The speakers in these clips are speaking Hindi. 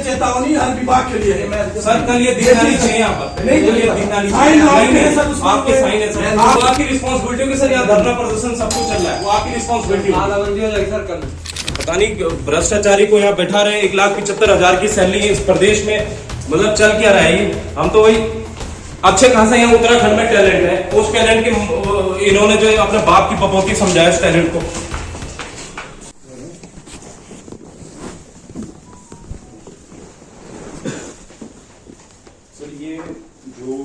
चेतावनी हर विभाग के लिए है। सर कल ये दिखना नहीं चाहिए यहाँ पर, नहीं ये दिखना नहीं चाहिए। आपके साइन है सर, वो आपकी रिस्पॉन्सिबिलिटी होगी सर। यहाँ धरना प्रदर्शन सब कुछ चल रहा है, वो आपकी रिस्पॉन्सिबिलिटी होगी। पता नहीं भ्रष्टाचारी को यहाँ बैठा रहे, 1,75,000 की सैलरी इस प्रदेश में, मतलब चल क्या रहा है ये। हम तो वही अच्छे खासा यहाँ उत्तराखंड में टैलेंट है, उस टैलेंट के इन्होंने जो अपने बाप की पपौती समझाया इस टैलेंट को। सर ये जो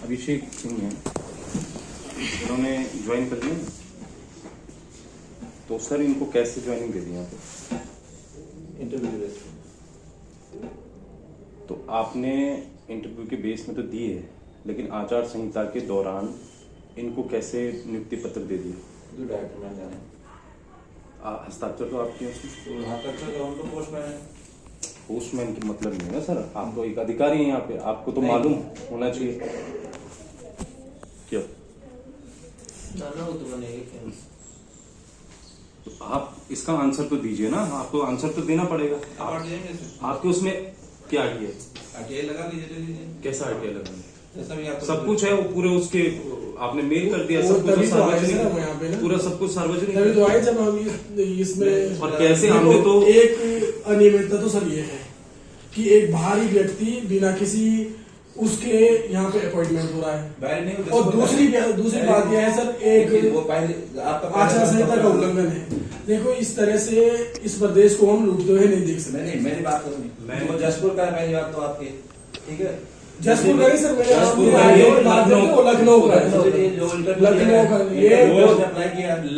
अभिषेक सिंह है, उन्होंने ज्वाइन कर लिया, तो सर इनको कैसे ज्वाइनिंग दे दी यहाँ पे? इंटरव्यू तो आपने इंटरव्यू के बेस में तो दी है, लेकिन आचार संहिता के दौरान इनको कैसे नियुक्ति पत्र दे दिए? जो डायरेक्टर मैन जाने हस्ताक्षर तो आपके उसमें, तो पोस्टमैन है। पोस्टमैन की मतलब नहीं है ना सर, आप तो एक अधिकारी हैं यहाँ पे, आपको तो मालूम होना चाहिए। क्या तो आप इसका आंसर तो दीजिए ना, आपको आंसर तो देना पड़ेगा। आपके उसमें क्या आरटीआई लगा दीजिए। कैसा आरटीआई लगा? तो सब कुछ है वो पूरे उसके, आपने मेल कर दिया, सब कुछ सार्वजनिक, पूरा सब कुछ सार्वजनिक तो आए जब हम इसमें। और कैसे हमने तो एक अनियमितता तो सर ये है कि एक बाहरी व्यक्ति बिना किसी उसके यहाँ पे अपॉइंटमेंट हो रहा है, और दूसरी बात यह है सर, एक आचार संहिता का उल्लंघन है। देखो इस तरह से इस प्रदेश को हम लूटते हुए नहीं देख सकते। नहीं मेरी बात करो, जसपुर का है पहली बात तो आपके, ठीक है। जसपुर का ही सर, लखनऊ का,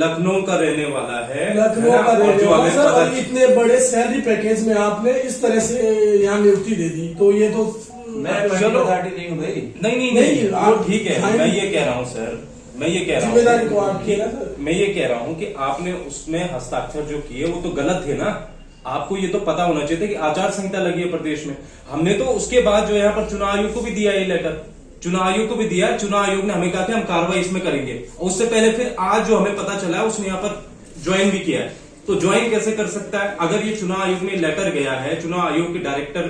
लखनऊ का रहने वाला है, लखनऊ का रहने वाला सर, और इतने बड़े सैलरी पैकेज में आपने इस तरह से यहाँ नियुक्ति दे दी, तो ये तो चलो नहीं हूँ भाई। नहीं आप ठीक है, मैं ये कह रहा हूँ सर, मैं ये कह रहा जिम्मेदारी तो आपकी है ना सर। मैं ये कह रहा हूँ कि आपने उसमें हस्ताक्षर जो किए वो तो गलत थे ना। आपको ये तो पता होना चाहिए था कि आचार संहिता लगी है प्रदेश में। हमने तो उसके बाद जो यहाँ पर चुनाव आयोग को भी दिया ये लेटर, चुनाव आयोग को भी दिया, चुनाव आयोग ने हमें कहा कि हम कार्रवाई इसमें करेंगे। उससे पहले फिर आज जो हमें पता चला है उसने यहाँ पर ज्वाइन भी किया है। तो ज्वाइन कैसे कर सकता है? अगर ये चुनाव आयोग में लेटर गया है, चुनाव आयोग के डायरेक्टर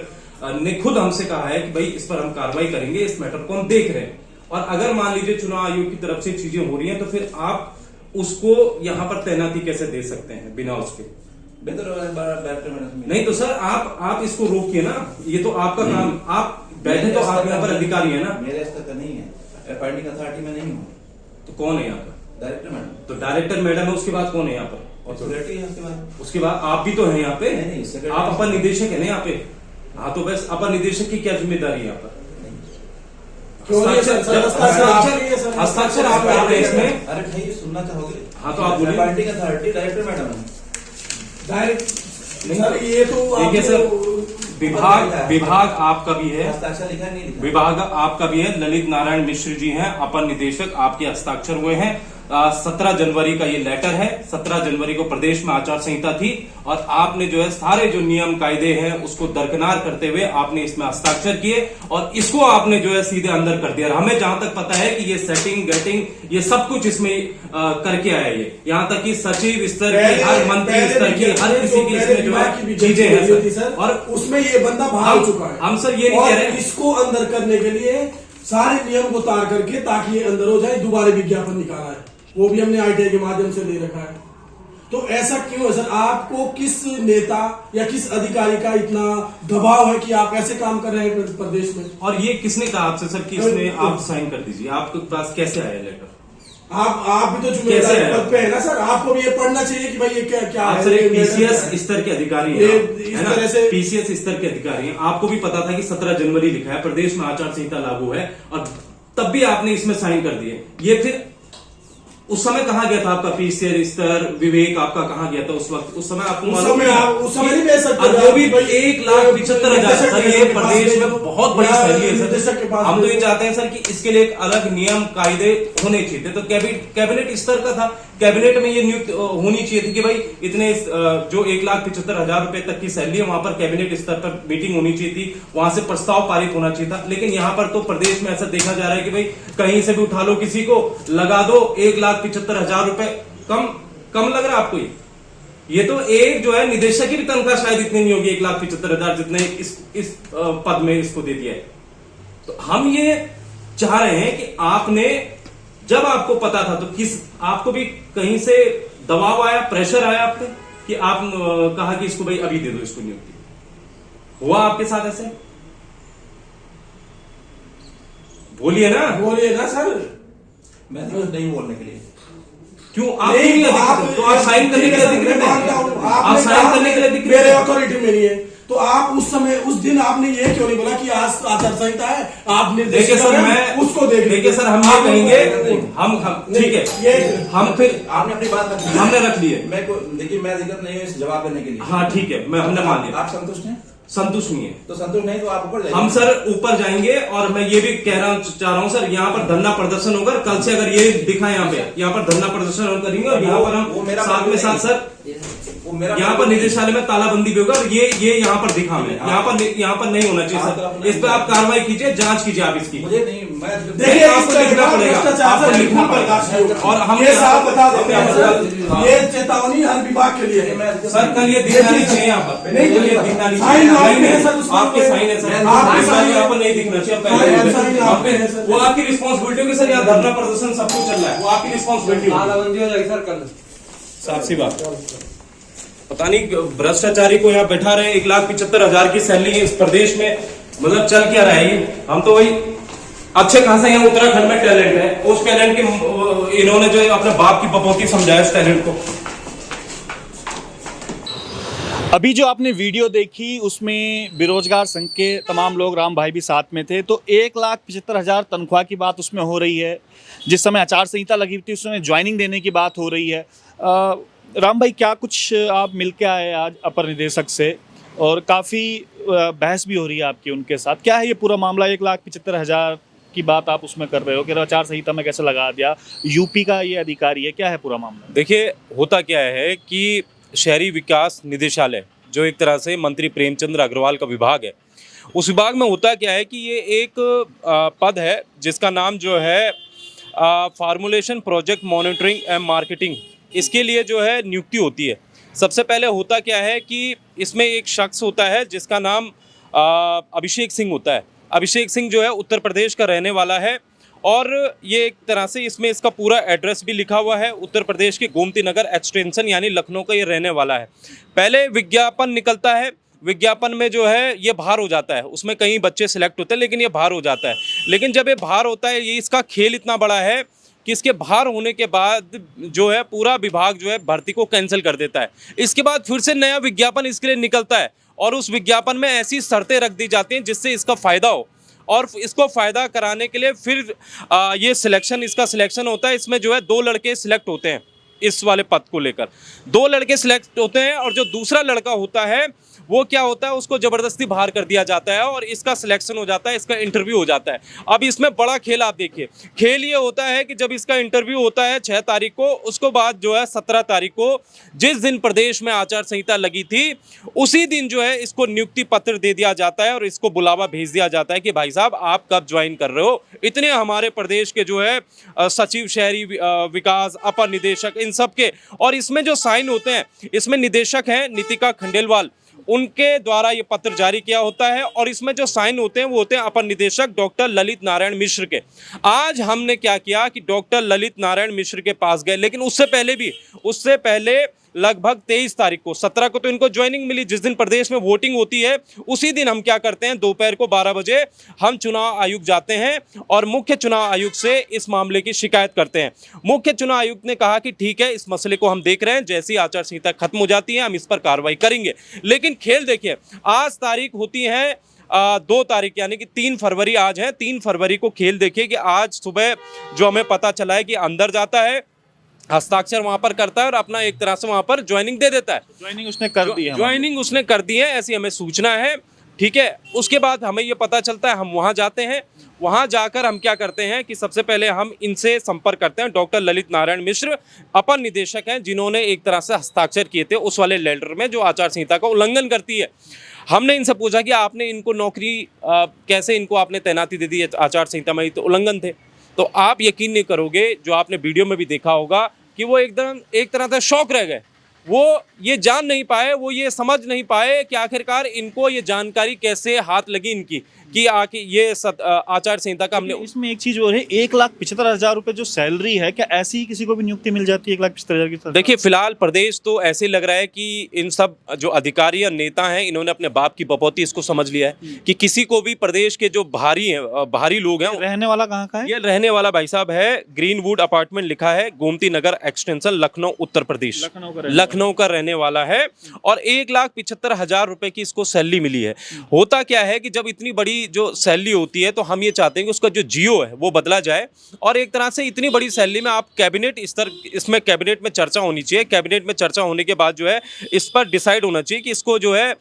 ने खुद हमसे कहा है कि भाई इस पर हम कार्रवाई करेंगे, इस मैटर को हम देख रहे हैं, और अगर मान लीजिए चुनाव आयोग की तरफ से चीजें हो रही हैं, तो फिर आप उसको यहाँ पर तैनाती कैसे दे सकते हैं बिना उसके? नहीं तो सर आप इसको रोकिए ना, ये तो आपका काम, आप बैठे तो आप यहाँ पर अधिकारी है ना। मेरे स्तर का नहीं है, अपॉइंटिंग अथॉरिटी में नहीं हूँ। तो कौन है यहाँ पर? Director madam. तो डायरेक्टर मैडम है, उसके बाद कौन है यहाँ पर? उसके बाद आप भी तो है यहाँ पे, आप अपर निदेशक है ना यहाँ पे। हाँ तो बस अपर निदेशक की क्या जिम्मेदारी है यहाँ पर? हस्ताक्षर आप करते हैं इसमें। अरे भाई सुनना चाहोगे? हाँ तो आप बोलिए। अपॉइंटिंग अथॉरिटी डायरेक्टर मैडम है। डायरेक्ट नहीं, ये तो देखिए सर, विभाग आपका भी है, हस्ताक्षर लिखा नहीं लिखा। विभाग आपका भी है, ललित नारायण मिश्र जी हैं अपर निदेशक, आपके हस्ताक्षर हुए हैं। 17 जनवरी का ये लेटर है, 17 जनवरी को प्रदेश में आचार संहिता थी, और आपने जो है सारे जो नियम कायदे हैं उसको दरकिनार करते हुए आपने इसमें हस्ताक्षर किए, और इसको आपने जो है सीधे अंदर कर दिया। हमें जहां तक पता है कि ये सेटिंग गेटिंग ये सब कुछ इसमें करके आया, ये यहाँ तक कि सचिव स्तर की, हर मंत्री स्तर की, हर किसी की इसमें जो है चीजें हैं सर, और उसमें ये बंदा बाहर हो चुका है। हम सर ये नहीं कह रहे हैं, इसको अंदर करने के लिए सारे नियम को तार करके ताकि ये अंदर हो जाए, दोबारा विज्ञापन निकाला है, वो भी हमने आरटीआई के माध्यम से दे रखा है। तो ऐसा क्यों है सर? आपको किस नेता या किस अधिकारी का इतना दबाव है कि आप ऐसे काम कर रहे हैं प्रदेश में? और ये किसने कहा आपसे सर कि इसमें आप साइन कर दीजिए? आपके पास कैसे आया लेटर? आप भी तो जिम्मेदारी पद पे है ना सर, आपको भी ये पढ़ना चाहिए कि भाई ये क्या आप सर एक पीसीएस स्तर के अधिकारी हैं, इस तरह से पीसीएस स्तर के अधिकारी हैं। आपको भी पता था कि 17 जनवरी लिखा है, प्रदेश में आचार संहिता लागू है, और तब भी आपने इसमें साइन कर दिए। ये फिर उस समय कहाँ गया था आपका पीसीएस स्तर, विवेक आपका कहाँ गया था उस वक्त? उस समय आपको उस समय नहीं दे सकते, वो भी 1,75,000 सर, ये प्रदेश में बहुत बड़ी सैलरी है सर। हम तो ये चाहते हैं सर कि इसके लिए एक अलग नियम कायदे होने चाहिए। तो कैबिनेट स्तर का था, कैबिनेट में ये नियुक्त होनी चाहिए थी कि भाई इतने जो 1,75,000 रुपए तक की सैलरी है, वहां पर कैबिनेट स्तर पर मीटिंग होनी चाहिए थी, वहां से प्रस्ताव पारित होना चाहिए था। लेकिन यहाँ पर तो प्रदेश में ऐसा देखा जा रहा है कि भाई कहीं से भी उठा लो, किसी को लगा दो 1,75,000 रुपए। कम लग रहा है आपको ये? ये तो एक जो है निदेशक की भी तनख्वाह शायद इतनी नहीं होगी, 1,75,000 जितने इस पद में इसको दे दिया है। तो हम ये चाह रहे हैं कि आपने, जब आपको पता था तो आपको भी कहीं से दबाव आया, प्रेशर आया आप पे कि आप कहा कि इसको भाई अभी दे दो इसको नियुक्ति, हुआ आपके साथ ऐसे? बोलिए ना सर। मैं तो नहीं बोलने के लिए। क्यों आप नहीं तो आप साइन करने के लिए दिख रहे थे? आप साइन करने के लिए दिख रहे मेरे अथॉरिटी में नहीं है, तो आप उस समय उस दिन आपने ये क्यों नहीं बोला कि आज आचार संहिता है, आप देखिए सर, मैं उसको देखिए सर, हम ये कहेंगे, हम ठीक है, ये हम फिर आपने अपनी बात रख ली, हमने रख ली है। मैं को देखिए, मैं अधिकृत नहीं हूँ इस जवाब देने के लिए। हाँ ठीक है, मैं हमने मान लिया। आप संतुष्ट हैं? संतुष्ट नहीं है तो संतुष्ट नहीं तो आप ऊपर जाइए। हम सर ऊपर जाएंगे, और मैं ये भी चाह रहा हूँ सर, यहाँ पर धरना प्रदर्शन होगा कल से। अगर ये दिखा यहाँ पर धरना प्रदर्शन हम करेंगे, और यहाँ पर हम साथ में साथ सर यहाँ पर निदेशालय में तालाबंदी भी होगा, और ये यहाँ पर दिखा हमें, यहाँ पर नहीं होना चाहिए सर। इस पर आप कार्रवाई कीजिए, जांच कीजिए आप इसकी। मुझे नहीं, मैं देखिए आपको लिखना पड़ेगा, आपको लिखना पड़ेगा। और हम ये साफ बता देते हैं, ये चेतावनी हर विभाग के लिए है सर। कल ये दिखना नहीं चाहिए यहाँ पर, नहीं दिखना नहीं चाहिए। आपके साइन है सर, यहाँ पर नहीं दिखना चाहिए। वो आपकी रिस्पॉन्सिबिलिटी होगी सर, यहाँ धरना प्रदर्शन सब कुछ चल रहा है, वो आपकी रिस्पॉन्सिबिलिटी तालाबंदी हो जाएगी सर कल। साफ सी बात, पता नहीं भ्रष्टाचारी को यहाँ बैठा रहे, 1,75,000 की सैलरी है इस प्रदेश में, मतलब चल क्या रहा है ये? हम तो वही अच्छे खासा यहाँ उत्तराखंड में टैलेंट है, उस टैलेंट के इन्होंने जो अपने बाप की बपौती समझाया इस टैलेंट को। अभी जो आपने वीडियो देखी उसमें बेरोजगार संघ के तमाम लोग, राम भाई भी साथ में थे, तो 1,75,000 तनख्वाह की बात उसमें हो रही है। जिस समय आचार संहिता लगी थी उस समय ज्वाइनिंग देने की बात हो रही है। राम भाई, क्या कुछ आप मिल के आए आज अपर निदेशक से, और काफ़ी बहस भी हो रही है आपकी उनके साथ, क्या है ये पूरा मामला? 1,75,000 की बात आप उसमें कर रहे हो कि आचार संहिता में कैसे लगा दिया, यूपी का ये अधिकारी है, क्या है पूरा मामला? देखिए, होता क्या है कि शहरी विकास निदेशालय, जो एक तरह से मंत्री प्रेमचंद्र अग्रवाल का विभाग है, उस विभाग में होता क्या है कि ये एक पद है जिसका नाम जो है formulation project monitoring and marketing, इसके लिए जो है नियुक्ति होती है। सबसे पहले होता क्या है कि इसमें एक शख्स होता है जिसका नाम अभिषेक सिंह होता है। अभिषेक सिंह जो है उत्तर प्रदेश का रहने वाला है, और ये एक तरह से इसमें इसका पूरा एड्रेस भी लिखा हुआ है, उत्तर प्रदेश के गोमती नगर एक्सटेंशन यानी लखनऊ का ये रहने वाला है। पहले विज्ञापन निकलता है, विज्ञापन में जो है ये बाहर हो जाता है, उसमें कई बच्चे सिलेक्ट होते हैं लेकिन ये बाहर हो जाता है। लेकिन जब ये बाहर होता है, ये इसका खेल इतना बड़ा है कि इसके बाहर होने के बाद जो है पूरा विभाग जो है भर्ती को कैंसिल कर देता है। इसके बाद फिर से नया विज्ञापन इसके लिए निकलता है, और उस विज्ञापन में ऐसी शर्तें रख दी जाती हैं जिससे इसका फ़ायदा हो, और इसको फ़ायदा कराने के लिए फिर ये सिलेक्शन, इसका सिलेक्शन होता है। इसमें जो है 2 लड़के सिलेक्ट होते हैं इस वाले पद को लेकर, 2 लड़के सिलेक्ट होते हैं, और जो दूसरा लड़का होता है वो क्या होता है, उसको ज़बरदस्ती बाहर कर दिया जाता है, और इसका सिलेक्शन हो जाता है, इसका इंटरव्यू हो जाता है। अब इसमें बड़ा खेल आप देखिए, खेल ये होता है कि जब इसका इंटरव्यू होता है 6 तारीख को, उसको बाद जो है 17 तारीख को, जिस दिन प्रदेश में आचार संहिता लगी थी, उसी दिन जो है इसको नियुक्ति पत्र दे दिया जाता है, और इसको बुलावा भेज दिया जाता है कि भाई साहब आप कब ज्वाइन कर रहे हो। इतने हमारे प्रदेश के जो है सचिव शहरी विकास, अपर निदेशक, इन सब के, और इसमें जो साइन होते हैं, इसमें निदेशक हैं नितिका खंडेलवाल, उनके द्वारा ये पत्र जारी किया होता है, और इसमें जो साइन होते हैं वो होते हैं अपर निदेशक डॉक्टर ललित नारायण मिश्र के। आज हमने क्या किया कि डॉक्टर ललित नारायण मिश्र के पास गए, लेकिन उससे पहले लगभग 23 तारीख को, 17 को तो इनको ज्वाइनिंग मिली, जिस दिन प्रदेश में वोटिंग होती है उसी दिन हम क्या करते हैं, दोपहर को 12 बजे हम चुनाव आयुक्त जाते हैं और मुख्य चुनाव आयुक्त से इस मामले की शिकायत करते हैं। मुख्य चुनाव आयुक्त ने कहा कि ठीक है, इस मसले को हम देख रहे हैं, जैसी आचार संहिता खत्म हो जाती है हम इस पर कार्रवाई करेंगे। लेकिन खेल देखिए, आज तारीख होती है 2 तारीख यानी कि 3 फरवरी आज है। 3 फरवरी को खेल देखिए कि आज सुबह जो हमें पता चला है कि अंदर जाता है, हस्ताक्षर वहां पर करता है और अपना एक तरह से वहां पर ज्वाइनिंग दे देता है। ज्वाइनिंग उसने कर दी है, ज्वाइनिंग उसने कर दी है, ऐसी हमें सूचना है। ठीक है, उसके बाद हमें ये पता चलता है, हम वहां जाते हैं। वहां जाकर हम क्या करते हैं कि सबसे पहले हम इनसे संपर्क करते हैं। डॉक्टर ललित नारायण मिश्र अपर निदेशक हैं, जिन्होंने एक तरह से हस्ताक्षर किए थे उस वाले लेटर में जो आचार संहिता का उल्लंघन करती है। हमने इनसे पूछा कि आपने इनको नौकरी कैसे इनको आपने तैनाती दे दी, आचार संहिता में तो उल्लंघन थे। तो आप यकीन नहीं करोगे, जो आपने वीडियो में भी देखा होगा कि वो एकदम एक तरह से शौक रह गए वो ये जान नहीं पाए, वो ये समझ नहीं पाए कि आखिरकार इनको ये जानकारी कैसे हाथ लगी इनकी कि आके ये आचार संहिता का हमने। इसमें एक चीज और है, 1,75,000 रुपए जो सैलरी है, क्या ऐसी ही किसी को भी नियुक्ति मिल जाती है 1,75,000 की? देखिए फिलहाल प्रदेश तो ऐसे लग रहा है कि इन सब जो अधिकारी और नेता हैं इन्होंने अपने बाप की बपौती इसको समझ लिया है कि किसी को भी प्रदेश के जो भारी लोग हैं। रहने वाला कहाँ का है? ये रहने वाला भाई साहब है ग्रीनवुड अपार्टमेंट लिखा है, गोमती नगर एक्सटेंशन, लखनऊ उत्तर प्रदेश, लखनऊ का रहने वाला है। और 1,75,000 रुपए की इसको सैलरी मिली है। होता क्या है कि जब इतनी बड़ी जो सैलरी होती है तो हम ये चाहते हैं कि उसका जो जियो है वो बदला जाए। और एक तरह से इतनी बड़ी सैलरी में आप कैबिनेट इसमें कैबिनेट में चर्चा होनी चाहिए। कैबिनेट में चर्चा होने के बाद जो है इस पर डिसाइड होना चाहिए कि इसको जो है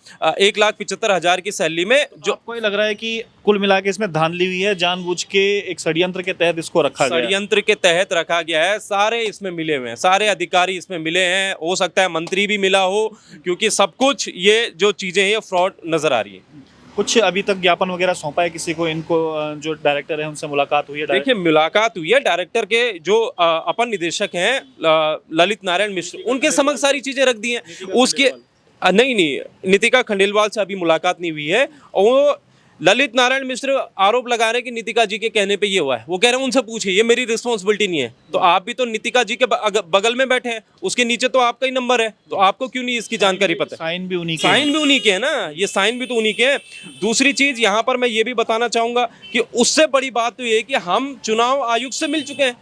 1,75,000 की सैलरी में जो। आपको ये लग रहा है कि कुल मिला के इसमें धांधली हुई है, जानबूझ के एक षड्यंत्र के तहत इसको रखा गया है? षड्यंत्र के तहत रखा गया है। सारे इसमें मिले हुए हैं, सारे अधिकारी इसमें मिले हैं। हो सकता है मंत्री भी मिला हो, क्योंकि सब कुछ ये जो चीजें हैं ये फ्रॉड नजर आ रही है। कुछ अभी तक ज्ञापन वगैरह सौंपा है किसी को? इनको जो डायरेक्टर है उनसे मुलाकात हुई है? देखिए मुलाकात हुई है डायरेक्टर के जो अपर निदेशक हैं ललित नारायण मिश्र, उनके समक्ष सारी चीजें रख दी हैं। उसके नहीं, नितिका खंडेलवाल से अभी मुलाकात नहीं हुई है। और वो ललित नारायण मिश्र आरोप लगा रहे हैं कि नितिका जी के कहने पे ये हुआ है। वो कह रहे हैं उनसे पूछिए, ये मेरी रिस्पॉन्सिबिलिटी नहीं है। तो आप भी तो नितिका जी के बगल में बैठे हैं, उसके नीचे तो आपका ही नंबर है, तो आपको क्यों नहीं इसकी जानकारी पता है? साइन भी उन्हीं के है ना, ये साइन भी तो उन्हीं के हैं। दूसरी चीज यहाँ पर मैं ये भी बताना चाहूंगा कि उससे बड़ी बात तो ये है कि हम चुनाव आयुक्त से मिल चुके हैं।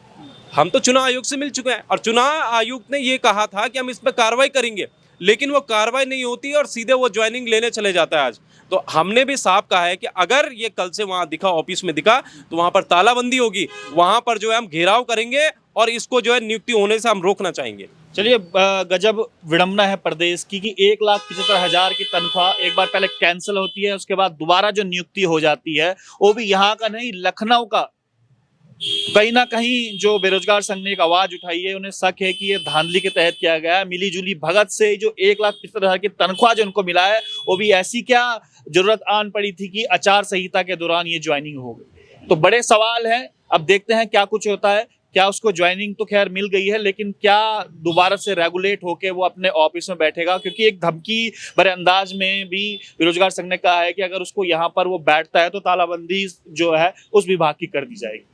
हम तो चुनाव आयोग से मिल चुके हैं और चुनाव आयुक्त ने ये कहा था कि हम इस पर कार्रवाई करेंगे, लेकिन वो कार्रवाई नहीं होती और सीधे वो ज्वाइनिंग लेने चले जाता है आज। तो हमने भी साफ कहा है कि अगर ये कल से वहां दिखा, ऑफिस में दिखा, तो वहां पर तालाबंदी होगी, वहां पर जो है हम घेराव करेंगे और इसको जो है नियुक्ति होने से हम रोकना चाहेंगे। चलिए, गजब विडंबना है प्रदेश की कि 1,75,000 की तनख्वाह एक बार पहले कैंसिल होती है, उसके बाद दोबारा जो नियुक्ति हो जाती है वो भी यहाँ का नहीं, लखनऊ का। कहीं ना कहीं जो बेरोजगार संघ ने एक आवाज उठाई है, उन्हें शक है कि ये धांधली के तहत किया गया है। मिली जुली भगत से जो 1,75,000 की तनख्वाह जो उनको मिला है, वो भी ऐसी क्या जरूरत आन पड़ी थी कि आचार संहिता के दौरान ये ज्वाइनिंग हो गई? तो बड़े सवाल हैं। अब देखते हैं क्या कुछ होता है। क्या उसको ज्वाइनिंग तो खैर मिल गई है, लेकिन क्या दोबारा से रेगुलेट होके वो अपने ऑफिस में बैठेगा? क्योंकि एक धमकी भरे अंदाज में भी बेरोजगार संघ ने कहा है कि अगर उसको यहाँ पर वो बैठता है तो तालाबंदी जो है उस विभाग की कर दी जाएगी।